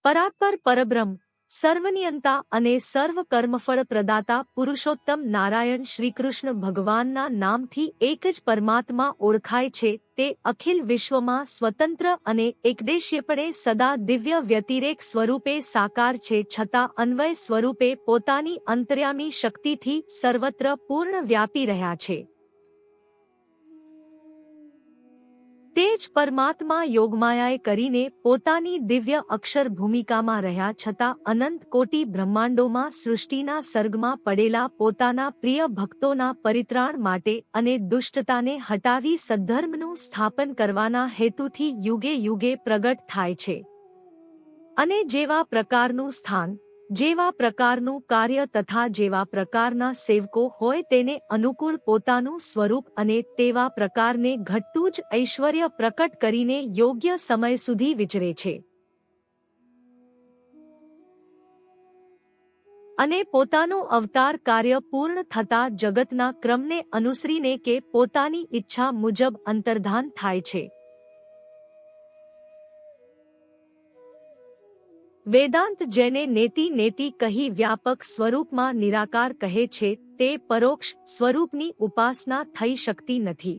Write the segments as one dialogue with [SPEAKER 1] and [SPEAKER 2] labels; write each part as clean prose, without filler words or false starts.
[SPEAKER 1] પરાત્પર પરબ્રહ્મ, સર્વનિયંતા અને સર્વ કર્મફળ પ્રદાતા પુરુષોત્તમ નારાયણ શ્રીકૃષ્ણ ભગવાનના નામથી એક જ પરમાત્મા ઓળખાય છે. તે અખિલ વિશ્વમાં સ્વતંત્ર અને એકદેશીયપણે સદા દિવ્ય વ્યતિરેક સ્વરૂપે સાકાર છે, છતાં અન્વય સ્વરૂપે પોતાની અંતર્યામી શક્તિથી સર્વત્ર પૂર્ણ વ્યાપી રહ્યા છે. તે જ પરમાત્મા યોગમાયાએ કરીને પોતાની દિવ્ય અક્ષર ભૂમિકામાં રહ્યા છતાં અનંત કોટી બ્રહ્માંડોમાં સૃષ્ટિના સર્ગમાં પડેલા પોતાના પ્રિય ભક્તોના પરિત્રાણ માટે અને દુષ્ટતાને હટાવી સદ્ધર્મનું સ્થાપન કરવાના હેતુથી યુગે યુગે પ્રગટ થાય છે. અને જેવા પ્રકારનું સ્થાન, જેવા પ્રકારનું કાર્ય તથા જેવા પ્રકારના સેવકો હોય તેને અનુકૂળ પોતાનું સ્વરૂપ અને તેવા પ્રકારને ઘટતું જ ઐશ્વર્ય પ્રકટ કરીને યોગ્ય સમય સુધી વિચરે છે. અને પોતાનું અવતાર કાર્ય પૂર્ણ થતાં જગતના ક્રમને અનુસરીને કે પોતાની ઈચ્છા મુજબ અંતર્ધાન થાય છે. વેદાંત જેને નેતિ નેતિ કહી વ્યાપક સ્વરૂપમાં નિરાકાર કહે છે તે પરોક્ષ સ્વરૂપની ઉપાસના થઈ શકતી નથી.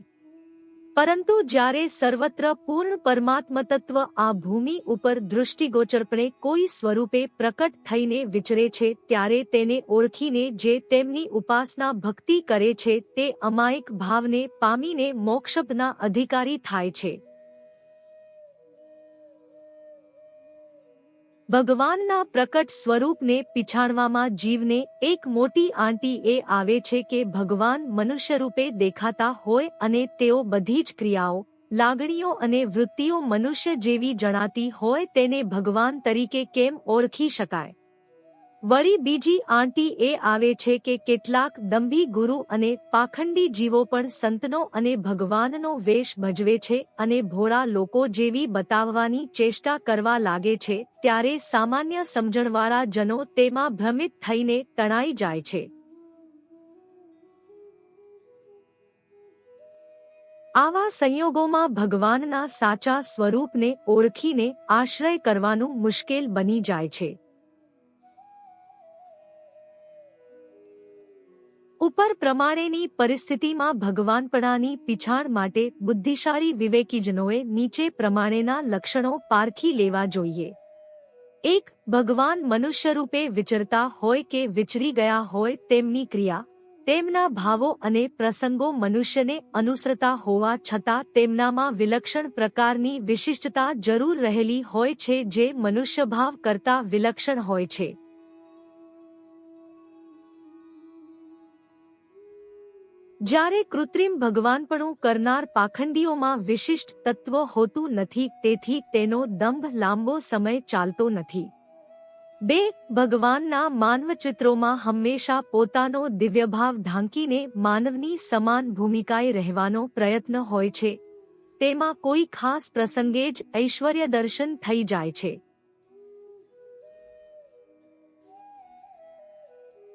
[SPEAKER 1] પરંતુ જ્યારે સર્વત્ર પૂર્ણ પરમાત્મતત્વ આ ભૂમિ ઉપર દૃષ્ટિગોચરપણે કોઈ સ્વરૂપે પ્રકટ થઈને વિચરે છે ત્યારે તેને ઓળખીને જે તેમની ઉપાસના ભક્તિ કરે છે તે અમાયિક ભાવને પામીને મોક્ષપના અધિકારી થાય છે. ભગવાનના પ્રકટ સ્વરૂપને પીછાણવામાં જીવને એક મોટી આંટી એ આવે છે કે ભગવાન મનુષ્યરૂપે દેખાતા હોય અને તેઓ બધી જ ક્રિયાઓ, લાગણીઓ અને વૃત્તિઓ મનુષ્ય જેવી જણાતી હોય તેને ભગવાન તરીકે કેમ ઓળખી શકાય? વળી બીજી આંટી એ આવે છે કે કેટલાક દંભી ગુરુ અને પાખંડી જીવો પણ સંતનો અને ભગવાનનો વેશ ભજવે છે અને ભોળા લોકો જેવી બતાવવાની ચેષ્ટા કરવા લાગે છે ત્યારે સામાન્ય સમજણવાળા જનો તેમાં ભ્રમિત થઈને તણાઈ જાય છે. આવા સંયોગોમાં ભગવાનના સાચા સ્વરૂપને ઓળખીને આશ્રય કરવાનું મુશ્કેલ બની જાય છે. ઉપર પ્રમાણેની પરિસ્થિતિમાં ભગવાનપણાની પીછાણ માટે બુદ્ધિશાળી વિવેકીજનોએ નીચે પ્રમાણેના લક્ષણો પારખી લેવા જોઈએ. 1. ભગવાન મનુષ્યરૂપે વિચરતા હોય કે વિચરી ગયા હોય તેમની ક્રિયા, તેમના ભાવો અને પ્રસંગો મનુષ્યને અનુસરતા હોવા છતાં તેમનામાં વિલક્ષણ પ્રકારની વિશિષ્ટતા જરૂર રહેલી હોય છે જે મનુષ્યભાવ કરતાં વિલક્ષણ હોય છે. જ્યારે કૃત્રિમ ભગવાનપણું કરનાર પાખંડીઓમાં વિશિષ્ટ તત્વ હોતું નથી તેથી તેનો દંભ લાંબો સમય ચાલતો નથી. 2. ભગવાનના માનવચિત્રોમાં હંમેશા પોતાનો દિવ્યભાવ ઢાંકીને માનવની સમાન ભૂમિકાએ રહેવાનો પ્રયત્ન હોય છે. તેમાં કોઈ ખાસ પ્રસંગે જ ઐશ્વર્ય દર્શન થઈ જાય છે.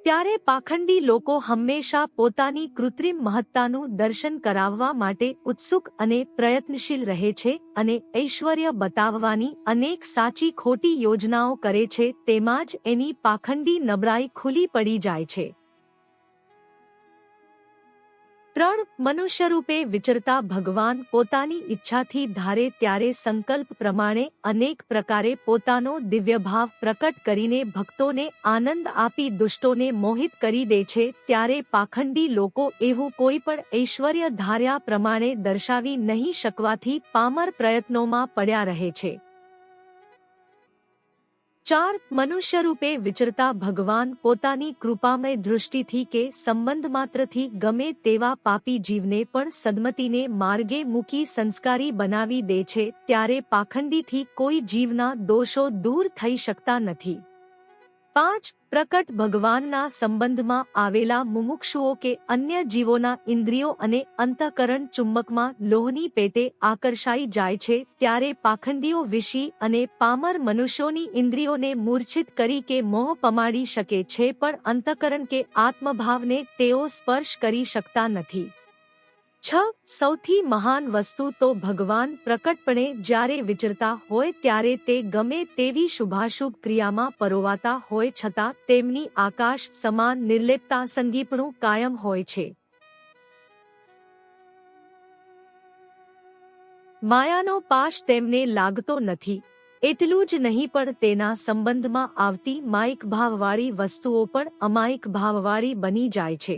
[SPEAKER 1] ત્યારે પાખંડી લોકો હંમેશા પોતાની કૃત્રિમ મહત્તાનું દર્શન કરાવવા માટે ઉત્સુક અને પ્રયત્નશીલ રહે છે અને ઐશ્વર્ય બતાવવાની અનેક સાચી ખોટી યોજનાઓ કરે છે તેમાં જ એની પાખંડી નબળાઈ ખુલ્લી પડી જાય છે. 3. મનુષ્યરૂપે વિચરતા ભગવાન પોતાની ઈચ્છાથી ધારે ત્યારે સંકલ્પ પ્રમાણે અનેક પ્રકારે પોતાનો દિવ્યભાવ પ્રકટ કરીને ભક્તોને આનંદ આપી દુષ્ટોને મોહિત કરી દે છે ત્યારે પાખંડી લોકો એવું કોઈ પણ ઐશ્વર્ય ધાર્યા પ્રમાણે દર્શાવી નહીં શકવાથી પામર પ્રયત્નોમાં પડ્યા રહે છે. 4. મનુષ્યરૂપે વિચરતા ભગવાન પોતાની કૃપામય દૃષ્ટિથી કે સંબંધ માત્રથી ગમે તેવા પાપી જીવને પણ સદમતીને માર્ગે મૂકી સંસ્કારી બનાવી દે છે ત્યારે પાખંડીથી કોઈ જીવના દોષો દૂર થઈ શકતા નથી. 5. પ્રકટ ભગવાનના સંબંધમાં આવેલા મુમુક્ષુઓ કે અન્ય જીવોના ઇન્દ્રિયો અને અંતઃકરણ ચુંબકમાં લોહની પેટે આકર્ષાઈ જાય છે ત્યારે પાખંડીઓ વિષી અને પામર મનુષ્યોની ઇન્દ્રિયોને મૂર્છિત કરી કે મોહ પમાડી શકે છે પણ અંતઃકરણ કે આત્મભાવને તેઓ સ્પર્શ કરી શકતા નથી. સૌથી મહાન વસ્તુ તો ભગવાન પ્રકટપણે જ્યારે વિચરતા હોય ત્યારે તે ગમે તેવી શુભાશુભ ક્રિયામાં પરોવાતા હોય છતાં તેમની આકાશ સમાન નિર્લેપતા સંગીપણું કાયમ હોય છે. માયાનો પાશ તેમને લાગતો નથી. એટલું જ નહીં પણ તેના સંબંધમાં આવતી માયિક ભાવવાળી વસ્તુઓ પણ અમાયિક ભાવવાળી બની જાય છે.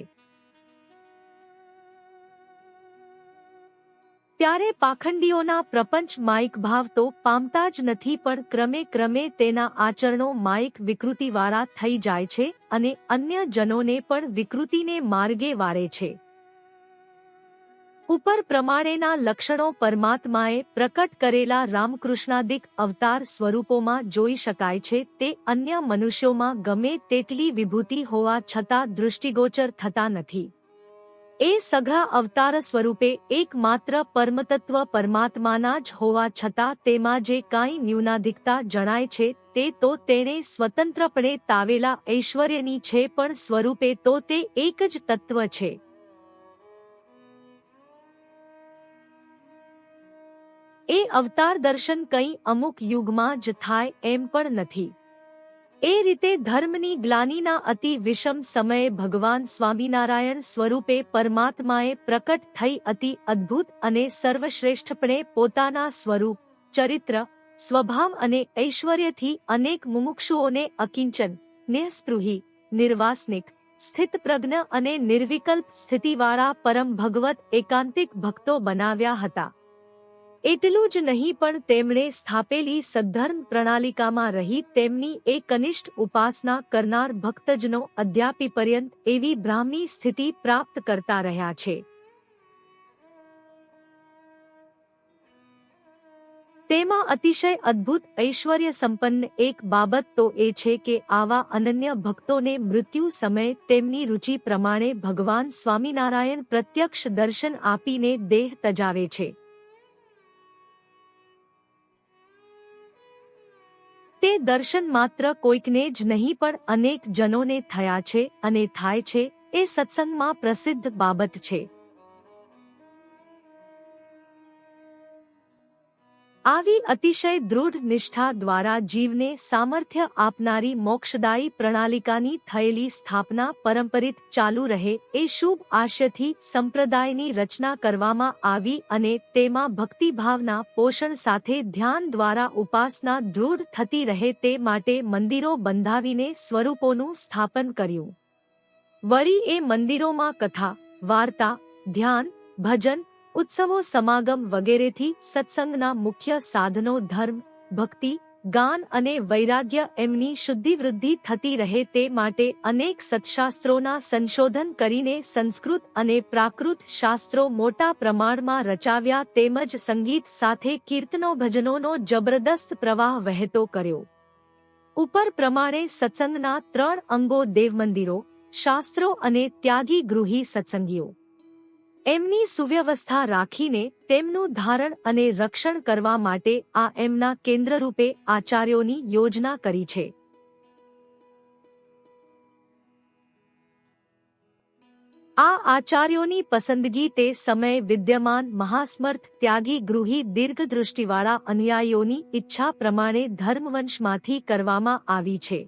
[SPEAKER 1] ત્યારે પાખંડીઓના પ્રપંચ માયિક ભાવ તો પામતા જ નથી પણ ક્રમે ક્રમે તેના આચરણો માયિક વિકૃતિવાળા થઈ જાય છે અને અન્ય જનોને પણ વિકૃતિને માર્ગે વાળે છે. ઉપર પ્રમાણેના લક્ષણો પરમાત્માએ પ્રકટ કરેલા રામકૃષ્ણાદિક અવતાર સ્વરૂપોમાં જોઈ શકાય છે. તે અન્ય મનુષ્યોમાં ગમે તેટલી વિભૂતિ હોવા છતાં દૃષ્ટિગોચર થતા નથી. એ સઘળા અવતાર સ્વરૂપે એકમાત્ર પરમતત્વ પરમાત્માના જ હોવા છતાં તેમાં જે કાંઈ ન્યૂનાધિકતા જણાય છે તે તો તેણે સ્વતંત્રપણે તાવેલા ઐશ્વર્યની છે પણ સ્વરૂપે તો તે એક જ તત્વ છે. એ અવતાર દર્શન કંઈ અમુક યુગમાં જ થાય એમ પણ નથી. એ રીતે ધર્મની ગ્લાનિના અતિ વિષમ સમયે ભગવાન સ્વામિનારાયણ સ્વરૂપે પરમાત્માએ પ્રકટ થઈ અતિ અદ્ભુત અને સર્વશ્રેષ્ઠપણે પોતાના સ્વરૂપ, ચરિત્ર, સ્વભાવ અને ઐશ્વર્યથી અનેક મુમુક્ષુઓને અકિંચન, નિઃસ્પૃહી, નિર્વાસનિક, સ્થિતપ્રજ્ઞ અને નિર્વિકલ્પ સ્થિતિવાળા પરમ ભગવત એકાંતિક ભક્તો બનાવ્યા હતા. એટલું જ નહીં પણ તેમણે સ્થાપેલી સદ્ધર્મ પ્રણાલિકામાં રહી તેમની એ કનિષ્ઠ ઉપાસના કરનાર ભક્તજનો અદ્યાપી પર્યંત એવી બ્રાહ્મી સ્થિતિ પ્રાપ્ત કરતા રહ્યા છે. તેમાં અતિશય અદ્ભુત ઐશ્વર્ય સંપન્ન એક બાબત તો એ છે કે આવા અનન્ય ભક્તોને મૃત્યુ સમયે તેમની રુચિ પ્રમાણે ભગવાન સ્વામિનારાયણ પ્રત્યક્ષ દર્શન આપીને દેહ તજાવે છે. તે દર્શન માત્ર કોઈકને જ નહીં પણ અનેક જનોને થયા છે અને થાય છે. એ સત્સંગમાં પ્રસિદ્ધ બાબત છે. આવી અતિશય દૃઢ નિષ્ઠા દ્વારા જીવને સામર્થ્ય આપનારી મોક્ષદાયી પ્રણાલિકાની થયેલી સ્થાપના પરંપરિત ચાલુ રહે એ શુભ આશયથી સંપ્રદાયની રચના કરવામાં આવી અને તેમાં ભક્તિભાવના પોષણ સાથે ધ્યાન દ્વારા ઉપાસના દૃઢ થતી રહે તે માટે મંદિરો બંધાવીને સ્વરૂપોનું સ્થાપન કર્યું. વળી એ મંદિરોમાં કથા, વાર્તા, ધ્યાન, ભજન, ઉત્સવો, સમાગમ વગેરેથી સત્સંગના મુખ્ય સાધનો ધર્મ, ભક્તિ, ગાન અને વૈરાગ્ય એમની શુદ્ધિવૃદ્ધિ થતી રહે તે માટે અનેક સત્શાસ્ત્રોના સંશોધન કરીને સંસ્કૃત અને પ્રાકૃત શાસ્ત્રો મોટા પ્રમાણમાં રચાવ્યા તેમજ સંગીત સાથે કીર્તનો ભજનોનો જબરદસ્ત પ્રવાહ વહેતો કર્યો. ઉપર પ્રમાણે સત્સંગના 3 અંગો દેવમંદિરો, શાસ્ત્રો અને ત્યાગી ગૃહી સત્સંગીઓ. એમની સુવ્યવસ્થા રાખીને તેમનું ધારણ અને રક્ષણ કરવા માટે આ એમના કેન્દ્રરૂપે આચાર્યોની યોજના કરી છે. આ આચાર્યોની પસંદગી તે સમયે વિદ્યમાન મહાસમર્થ ત્યાગી ગૃહી દીર્ઘદૃષ્ટિવાળા અનુયાયીઓની ઈચ્છા પ્રમાણે ધર્મવંશમાંથી કરવામાં આવી છે.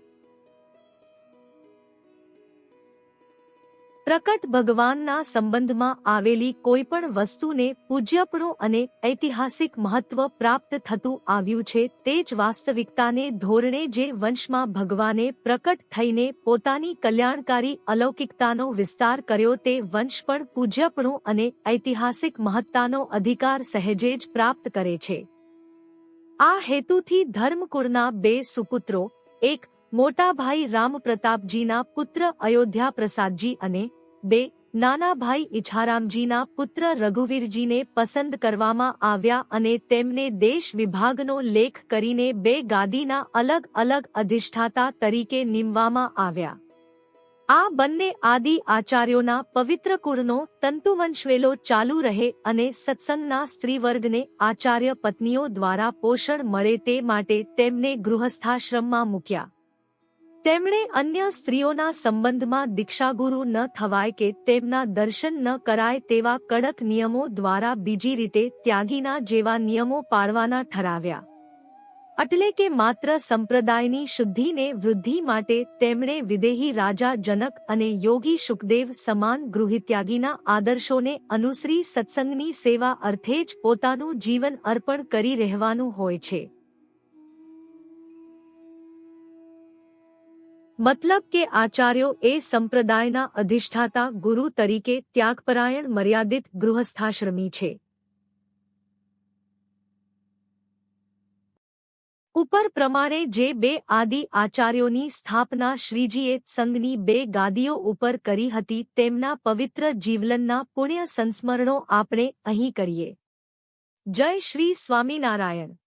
[SPEAKER 1] પ્રકટ ભગવાનના સંબંધમાં આવેલી કોઈપણ વસ્તુને પૂજ્યપણું અને ઐતિહાસિક મહત્વ પ્રાપ્ત થતું આવ્યું છે. તે જ વાસ્તવિકતાને ધોરણે જે વંશમાં ભગવાને પ્રકટ થઈને પોતાની કલ્યાણકારી અલૌકિકતાનો વિસ્તાર કર્યો તે વંશ પણ પૂજ્યપણું અને ઐતિહાસિક મહત્તાનો અધિકાર સહેજે જ પ્રાપ્ત કરે છે. આ હેતુથી ધર્મકુળના 2 સુપુત્રો, એક મોટા ભાઈ રામપ્રતાપજીના પુત્ર અયોધ્યા પ્રસાદજી અને 2 નાના ભાઈ ઈચ્છારામજીના પુત્ર રઘુવીરજીને પસંદ કરવામાં આવ્યા અને તેમને દેશ વિભાગનો લેખ કરીને 2 ગાદીના અલગ અલગ અધિષ્ઠાતા તરીકે નીમવામાં આવ્યા. આ બંને આદિ આચાર્યોના પવિત્ર કુળનો તંતુવંશવેલો ચાલુ રહે અને સત્સંગના સ્ત્રીવર્ગને આચાર્ય પત્નીઓ દ્વારા પોષણ મળે તે માટે તેમને ગૃહસ્થાશ્રમમાં મૂક્યા. તેમણે અન્ય સ્ત્રીઓના સંબંધમાં દીક્ષાગુરુ ન થવાય કે તેમના દર્શન ન કરાય તેવા કડક નિયમો દ્વારા બીજી રીતે ત્યાગીના જેવા નિયમો પાળવાના ઠરાવ્યા. એટલે કે માત્ર સંપ્રદાયની શુદ્ધિને વૃદ્ધિ માટે તેમણે વિદેહી રાજા જનક અને યોગી શુકદેવ સમાન ગૃહત્યાગીના આદર્શોને અનુસરી સત્સંગની સેવા અર્થે જ પોતાનું જીવન અર્પણ કરી રહેવાનું હોય છે. મતલબ કે આચાર્યો એ સંપ્રદાયના અધિષ્ઠાતા ગુરુ તરીકે ત્યાગપરાયણ મર્યાદિત ગૃહસ્થાશ્રમી છે. ઉપર પ્રમાણે જે બે આદિ આચાર્યોની સ્થાપના શ્રીજીએ સંઘની બે ગાદીઓ ઉપર કરી હતી તેમના પવિત્ર જીવલનના પુણ્ય સંસ્મરણો આપણે અહીં કરીએ. જય શ્રી સ્વામિનારાયણ.